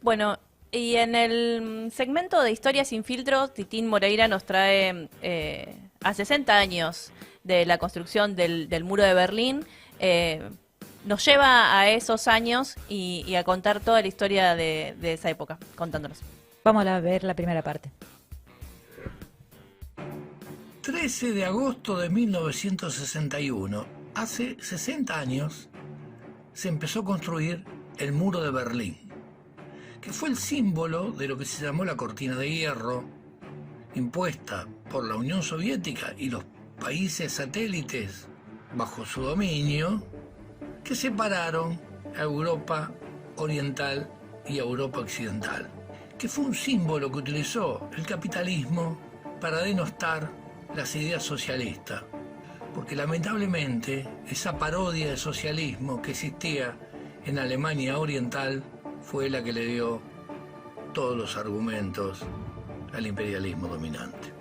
Bueno, y en el segmento de Historia sin filtro, Titín Moreira nos trae a 60 años de la construcción del muro de Berlín. Nos lleva a esos años y a contar toda la historia de esa época, contándonos. Vamos a ver la primera parte. 13 de agosto de 1961, hace 60 años, se empezó a construir el muro de Berlín, que fue el símbolo de lo que se llamó la cortina de hierro, impuesta por la Unión Soviética y los países satélites bajo su dominio, que separaron a Europa Oriental y a Europa Occidental, que fue un símbolo que utilizó el capitalismo para denostar las ideas socialistas, porque lamentablemente esa parodia de socialismo que existía en Alemania Oriental fue la que le dio todos los argumentos al imperialismo dominante.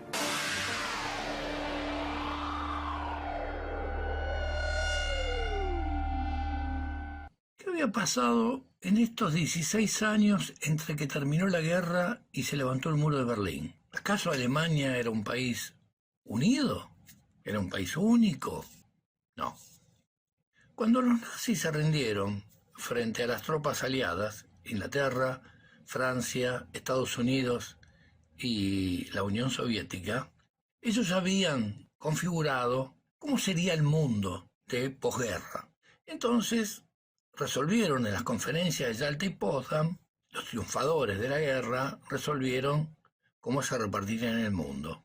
¿Qué había pasado en estos 16 años entre que terminó la guerra y se levantó el muro de Berlín? ¿Acaso Alemania era un país unido? ¿Era un país único? No. Cuando los nazis se rindieron frente a las tropas aliadas, Inglaterra, Francia, Estados Unidos y la Unión Soviética, ellos habían configurado cómo sería el mundo de posguerra. Entonces resolvieron en las conferencias de Yalta y Potsdam, los triunfadores de la guerra resolvieron cómo se repartiría en el mundo.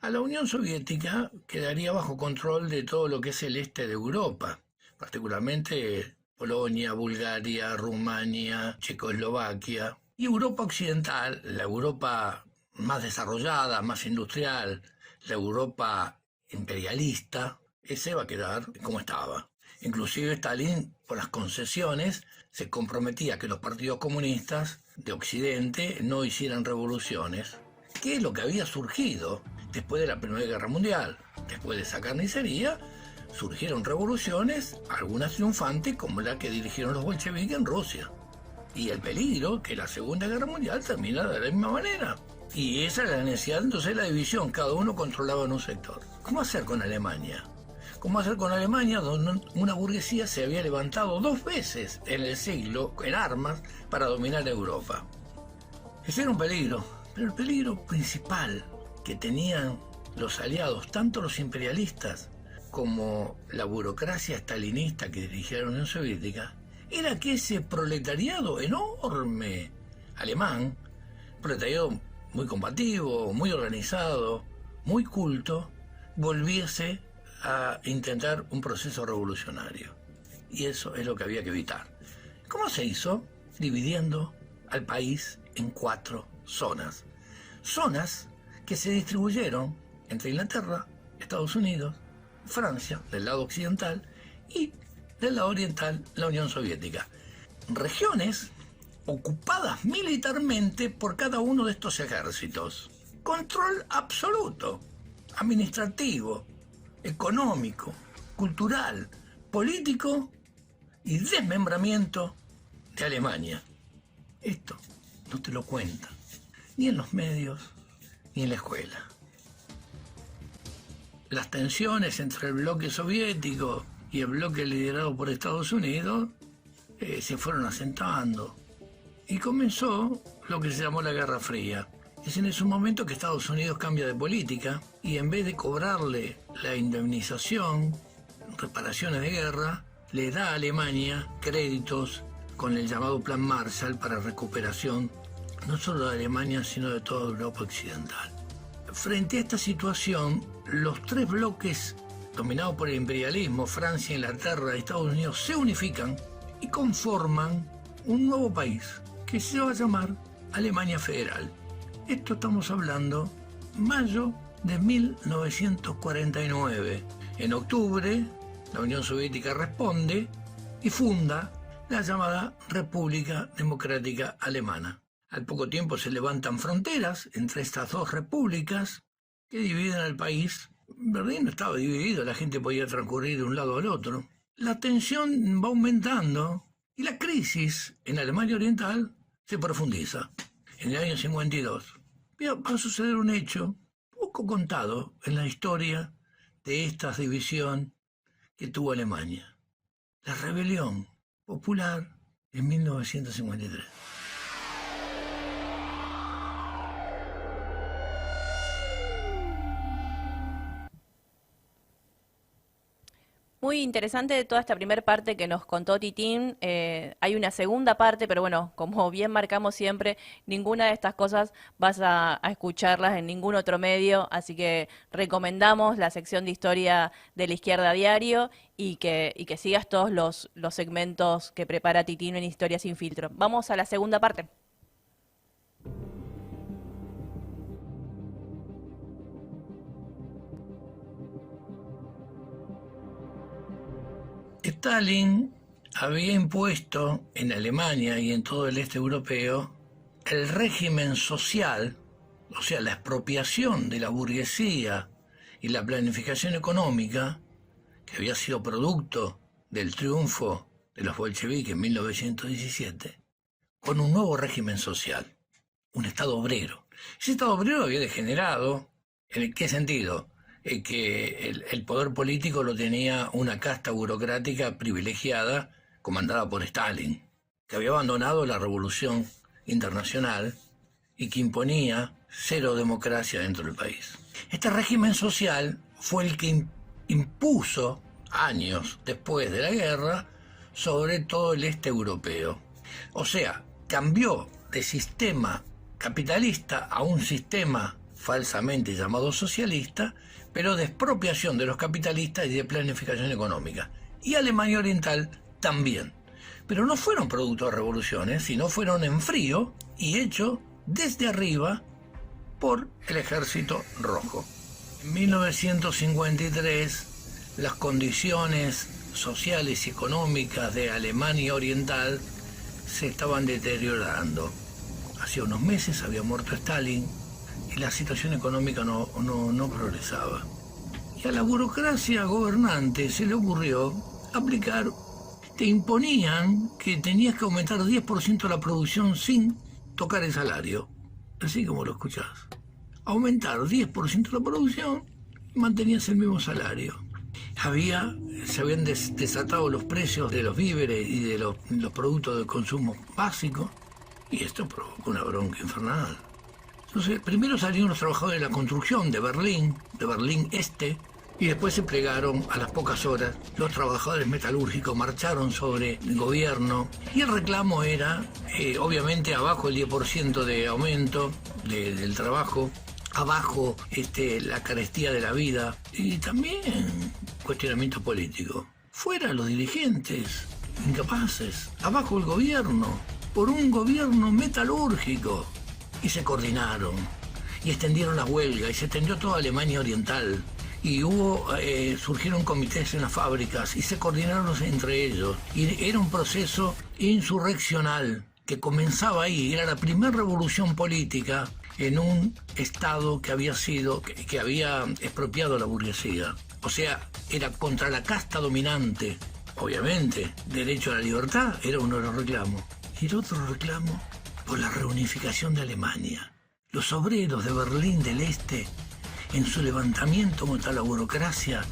A la Unión Soviética quedaría bajo control de todo lo que es el este de Europa, particularmente Polonia, Bulgaria, Rumania, Checoslovaquia. Y Europa Occidental, la Europa más desarrollada, más industrial, la Europa imperialista, ese va a quedar como estaba. Inclusive Stalin, por las concesiones, se comprometía a que los partidos comunistas de Occidente no hicieran revoluciones, que es lo que había surgido después de la Primera Guerra Mundial. Después de esa carnicería, surgieron revoluciones, algunas triunfantes, como la que dirigieron los bolcheviques en Rusia. Y el peligro que la Segunda Guerra Mundial termina de la misma manera. Y esa es la necesidad, entonces, de la división. Cada uno controlaba en un sector. ¿Cómo hacer con Alemania? ¿Cómo hacer con Alemania, donde una burguesía se había levantado 2 veces en el siglo en armas para dominar Europa? Ese era un peligro, pero el peligro principal que tenían los aliados, tanto los imperialistas como la burocracia stalinista que dirigía la Unión Soviética, era que ese proletariado enorme alemán, proletariado muy combativo, muy organizado, muy culto, volviese a intentar un proceso revolucionario. Y eso es lo que había que evitar. ¿Cómo se hizo? Dividiendo al país en 4 zonas. Zonas que se distribuyeron entre Inglaterra, Estados Unidos, Francia, del lado occidental, y del lado oriental, la Unión Soviética. Regiones ocupadas militarmente por cada uno de estos ejércitos. Control absoluto, administrativo, económico, cultural, político y desmembramiento de Alemania. Esto no te lo cuentan, ni en los medios, ni en la escuela. Las tensiones entre el bloque soviético y el bloque liderado por Estados Unidos se fueron asentando y comenzó lo que se llamó la Guerra Fría. Es en ese momento que Estados Unidos cambia de política y en vez de cobrarle la indemnización, reparaciones de guerra, le da a Alemania créditos con el llamado Plan Marshall para recuperación no solo de Alemania sino de toda Europa Occidental. Frente a esta situación, los 3 bloques dominados por el imperialismo, Francia, Inglaterra y Estados Unidos, se unifican y conforman un nuevo país que se va a llamar Alemania Federal. Esto estamos hablando mayo de 1949. En octubre, la Unión Soviética responde y funda la llamada República Democrática Alemana. Al poco tiempo se levantan fronteras entre estas 2 repúblicas que dividen al país. Berlín no estaba dividido, la gente podía transcurrir de un lado al otro. La tensión va aumentando y la crisis en Alemania Oriental se profundiza. En el año 52 va a suceder un hecho poco contado en la historia de esta división que tuvo Alemania. La rebelión popular en 1953. Muy interesante toda esta primera parte que nos contó Titín. Hay una segunda parte, pero bueno, como bien marcamos siempre, ninguna de estas cosas vas a escucharlas en ningún otro medio, así que recomendamos la sección de historia de La Izquierda Diario y que sigas todos los segmentos que prepara Titín en Historia Sin Filtro. Vamos a la segunda parte. Stalin había impuesto en Alemania y en todo el este europeo el régimen social, o sea, la expropiación de la burguesía y la planificación económica, que había sido producto del triunfo de los bolcheviques en 1917, con un nuevo régimen social, un Estado obrero. Ese Estado obrero había degenerado. ¿En qué sentido? Que el poder político lo tenía una casta burocrática privilegiada comandada por Stalin, que había abandonado la revolución internacional y que imponía cero democracia dentro del país. Este régimen social fue el que impuso, años después de la guerra, sobre todo el este europeo. O sea, cambió de sistema capitalista a un sistema falsamente llamado socialista, pero de expropiación de los capitalistas y de planificación económica. Y Alemania Oriental también. Pero no fueron producto de revoluciones, sino fueron en frío y hechos desde arriba por el Ejército Rojo. En 1953, las condiciones sociales y económicas de Alemania Oriental se estaban deteriorando. Hacía unos meses había muerto Stalin y la situación económica no progresaba. Y a la burocracia gobernante se le ocurrió aplicar, te imponían que tenías que aumentar 10% la producción sin tocar el salario, así como lo escuchás. Aumentar 10% la producción y mantenías el mismo salario. Se habían desatado los precios de los víveres y de los productos de consumo básico, y esto provocó una bronca infernal. Entonces, primero salieron los trabajadores de la construcción de Berlín Este, y después se plegaron a las pocas horas. Los trabajadores metalúrgicos marcharon sobre el gobierno y el reclamo era, obviamente, abajo el 10% de aumento del trabajo, abajo la carestía de la vida y también cuestionamiento político. Fuera los dirigentes incapaces, abajo el gobierno, por un gobierno metalúrgico. Y se coordinaron, y extendieron la huelga, y se extendió toda Alemania Oriental, y surgieron comités en las fábricas, y se coordinaron entre ellos, y era un proceso insurreccional que comenzaba ahí. Era la primera revolución política en un Estado que había expropiado a la burguesía. O sea, era contra la casta dominante. Obviamente, derecho a la libertad era uno de los reclamos. Y el otro reclamo, por la reunificación de Alemania. Los obreros de Berlín del Este, en su levantamiento contra la burocracia,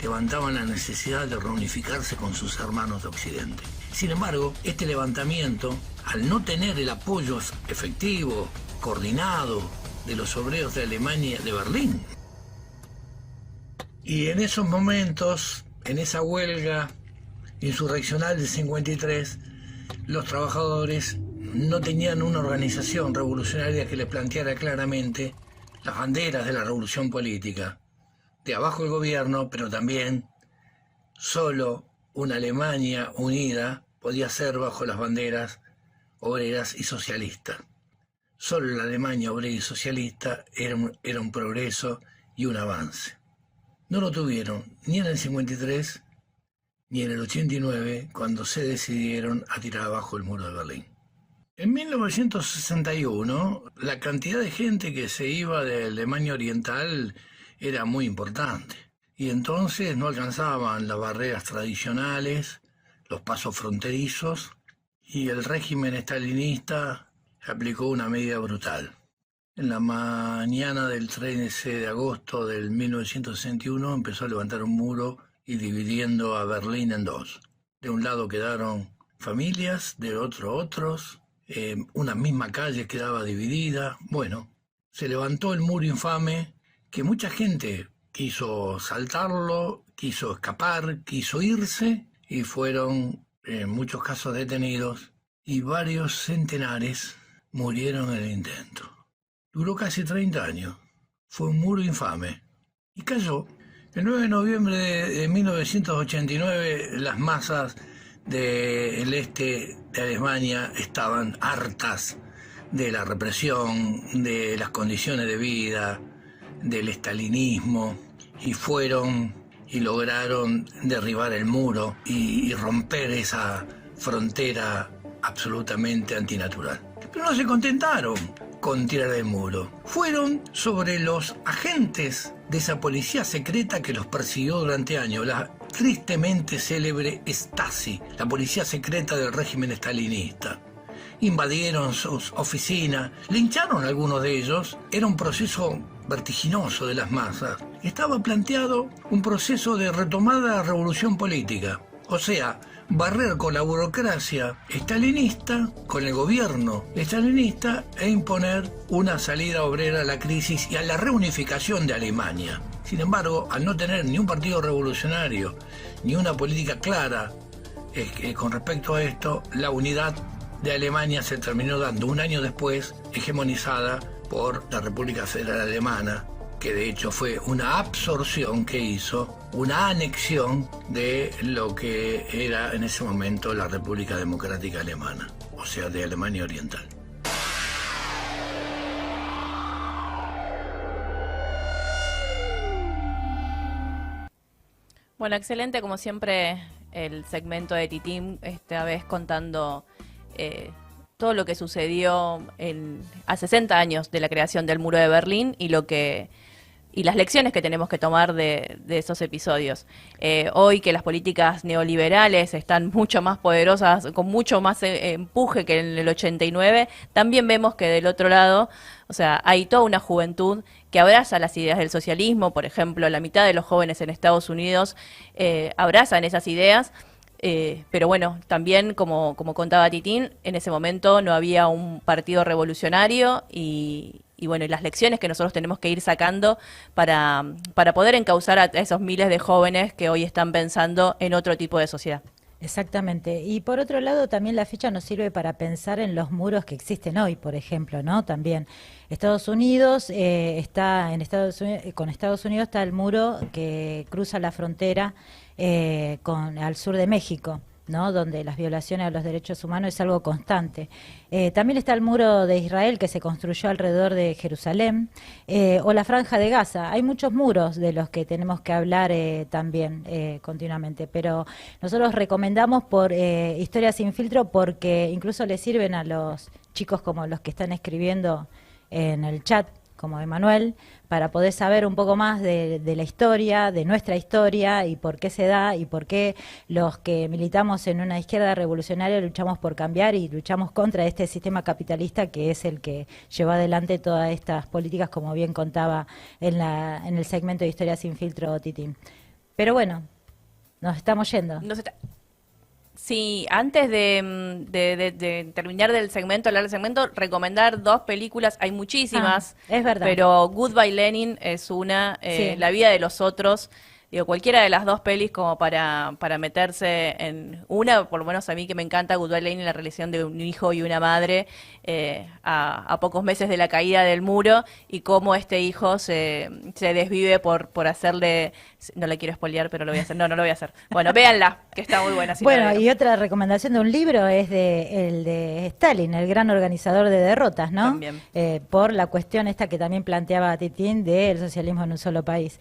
levantaban la necesidad de reunificarse con sus hermanos de Occidente. Sin embargo, este levantamiento, al no tener el apoyo efectivo, coordinado, de los obreros de Alemania, de Berlín, y en esos momentos, en esa huelga insurreccional del 53, los trabajadores no tenían una organización revolucionaria que les planteara claramente las banderas de la revolución política. De abajo el gobierno, pero también solo una Alemania unida podía ser bajo las banderas obreras y socialistas. Solo la Alemania obrera y socialista era un progreso y un avance. No lo tuvieron ni en el 53 ni en el 89, cuando se decidieron a tirar abajo el muro de Berlín. En 1961, la cantidad de gente que se iba de Alemania Oriental era muy importante. Y entonces no alcanzaban las barreras tradicionales, los pasos fronterizos, y el régimen estalinista se aplicó una medida brutal. En la mañana del 13 de agosto del 1961 empezó a levantar un muro y dividiendo a Berlín en dos. De un lado quedaron familias, del otro otros, una misma calle quedaba dividida. Bueno, se levantó el muro infame que mucha gente quiso saltarlo, quiso escapar, quiso irse y fueron en muchos casos detenidos y varios centenares murieron en el intento. Duró casi 30 años. Fue un muro infame. Y cayó. El 9 de noviembre de 1989 las masas del este de Alemania estaban hartas de la represión, de las condiciones de vida, del estalinismo, y fueron y lograron derribar el muro y romper esa frontera absolutamente antinatural. Pero no se contentaron con tirar el muro. Fueron sobre los agentes de esa policía secreta que los persiguió durante años, la tristemente célebre Stasi, la policía secreta del régimen estalinista. Invadieron sus oficinas, lincharon a algunos de ellos. Era un proceso vertiginoso de las masas. Estaba planteado un proceso de retomada revolución política, o sea, barrer con la burocracia estalinista, con el gobierno estalinista, e imponer una salida obrera a la crisis y a la reunificación de Alemania. Sin embargo, al no tener ni un partido revolucionario, ni una política clara con respecto a esto, la unidad de Alemania se terminó dando un año después, hegemonizada por la República Federal Alemana, que de hecho fue una absorción que hizo, una anexión de lo que era en ese momento la República Democrática Alemana, o sea, de Alemania Oriental. Bueno, excelente como siempre el segmento de Titín, esta vez contando todo lo que sucedió a 60 años de la creación del Muro de Berlín y las lecciones que tenemos que tomar de esos episodios. Hoy que las políticas neoliberales están mucho más poderosas, con mucho más empuje que en el 89, también vemos que del otro lado, o sea, hay toda una juventud que abraza las ideas del socialismo. Por ejemplo, la mitad de los jóvenes en Estados Unidos abrazan esas ideas. Pero bueno, también como contaba Titín, en ese momento no había un partido revolucionario y bueno, y las lecciones que nosotros tenemos que ir sacando para poder encauzar a esos miles de jóvenes que hoy están pensando en otro tipo de sociedad. Exactamente. Y por otro lado, también la fecha nos sirve para pensar en los muros que existen hoy, por ejemplo, ¿no? También Estados Unidos con Estados Unidos está el muro que cruza la frontera al sur de México, ¿no? Donde las violaciones a los derechos humanos es algo constante. También está el muro de Israel que se construyó alrededor de Jerusalén, o la Franja de Gaza. Hay muchos muros de los que tenemos que hablar también continuamente, pero nosotros recomendamos por Historia Sin Filtro porque incluso les sirven a los chicos como los que están escribiendo en el chat, como Emanuel, para poder saber un poco más de la historia, de nuestra historia y por qué se da y por qué los que militamos en una izquierda revolucionaria luchamos por cambiar y luchamos contra este sistema capitalista que es el que llevó adelante todas estas políticas, como bien contaba en el segmento de Historia Sin Filtro Titín. Pero bueno, nos estamos yendo. Sí, antes de terminar hablar del segmento, recomendar dos películas, hay muchísimas, es verdad. Pero Goodbye Lenin es una, Sí. La vida de los otros, digo, cualquiera de las dos pelis como para meterse en una, por lo menos a mí que me encanta Goodbye Lenin, la relación de un hijo y una madre a pocos meses de la caída del muro y cómo este hijo se desvive por hacerle, no le quiero spoilear, pero lo voy a hacer, no lo voy a hacer. Bueno, véanla, que está muy buena. Si Bueno, y otra recomendación de un libro es el de Stalin, el gran organizador de derrotas, ¿no? También. Por la cuestión esta que también planteaba Titín del socialismo en un solo país.